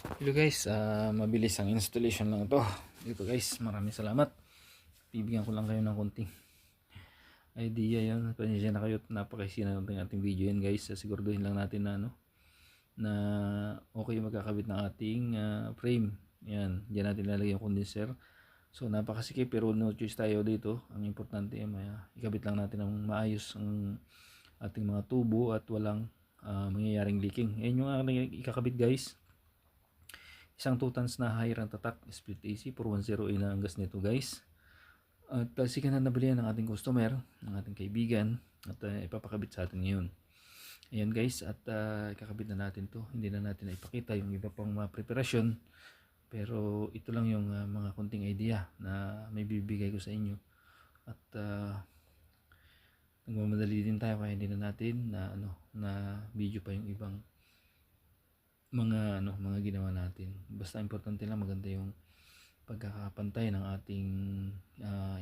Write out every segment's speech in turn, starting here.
Hello guys, mabilis ang installation lang ito. Dito guys, maraming salamat. Bibigyan ko lang kayo ng konting idea yan. Pasensya na kayo at napakaisina ng ating video yan guys. Siguraduhin lang natin na na okay magkakabit ng ating frame. Yan, diyan natin ilalagay yung condenser. So napakasikip pero no choice tayo dito. Ang importante ay ikabit lang natin ng maayos ang ating mga tubo at walang mangyayaring leaking. Yan yung ating ikakabit guys. Isang 2 tons na high run tatak split AC 410A na ang gas nito guys. At sikan na nabili ng ating customer, ng ating kaibigan, at ipapakabit sa atin ngayon. Ayan guys, at ikakabit na natin to. Hindi na natin ipakita yung iba pang mga preparasyon, pero ito lang yung mga konting idea na may bibigay ko sa inyo. At nagmamadali din tayo kaya hindi na natin na video pa yung ibang mga ginawa natin. Basta importante lang maganda yung pagkakapantay ng ating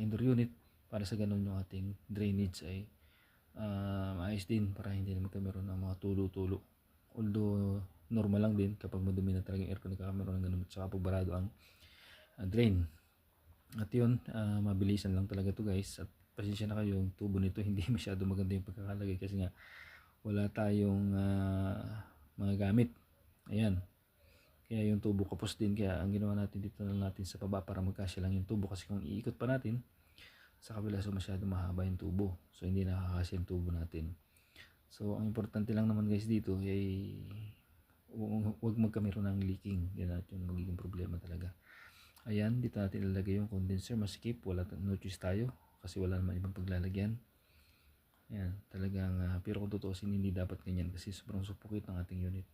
indoor unit para sa ganun yung ating drainage ay maayos din para hindi naman meron ng mga tulo-tulo. Although normal lang din kapag madumi na talaga yung aircon, nagkakameron ng ganun at saka pagbarado ang drain. At yun, mabilisan lang talaga to guys. At pasensya na kayo, yung tubo nito hindi masyado maganda yung pagkakalagay kasi nga wala tayong mga gamit. Ayan, kaya yung tubo kapos din, kaya ang ginawa natin dito na natin sa baba para magkasya lang yung tubo, kasi kung iikot pa natin sa kabila so masyado mahaba yung tubo, so hindi nakakasya yung tubo natin. So ang importante lang naman guys dito ay huwag magkameron ng leaking, yan natin yung magiging problema talaga. Ayan, dito natin ilalagay yung condenser, maskip, wala no choice tayo kasi wala naman ibang paglalagyan. Ayan, talagang pero kung tutuusin hindi dapat ganyan kasi sobrang suffocate ng ating unit.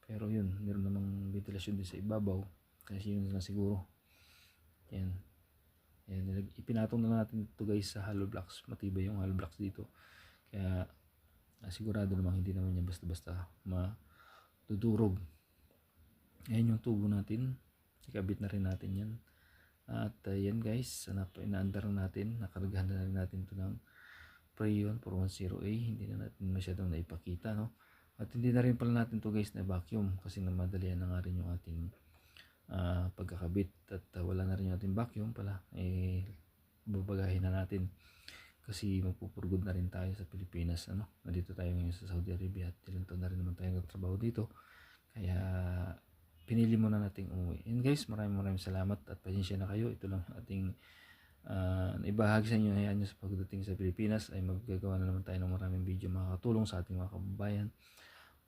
Pero yun, meron namang ventilasyon din sa ibabaw kasi yun na siguro. Yan. Yan, ipinatong na natin ito guys sa hollow blocks. Matibay yung hollow blocks dito. Kaya sigurado namang hindi naman yan basta-basta madudurog. Ayan yung tubo natin. Ikabit na rin natin yan. At yan guys, inaandar na natin. Nakaragahan na rin natin ito ng Freon 410A. Hindi na natin masyadong naipakita, no? At hindi na rin pala natin to guys na vacuum kasi namadalian na nga rin yung ating pagkakabit. At wala na rin yung ating vacuum pala, babagahin na natin kasi magpupurgod na rin tayo sa Pilipinas. Nandito tayo ngayon sa Saudi Arabia at ilang taon na rin naman tayo nagtrabaho dito, kaya pinili muna nating umuwi. And guys, maraming salamat at pasensya na kayo. Ito lang ating ibahagi sa inyo. Hayaan nyo sa pagdating sa Pilipinas ay magagawa na naman tayo ng maraming video makakatulong sa ating mga kababayan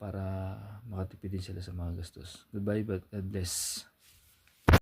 para makatipid din sila sa mga gastos. Goodbye, but God bless.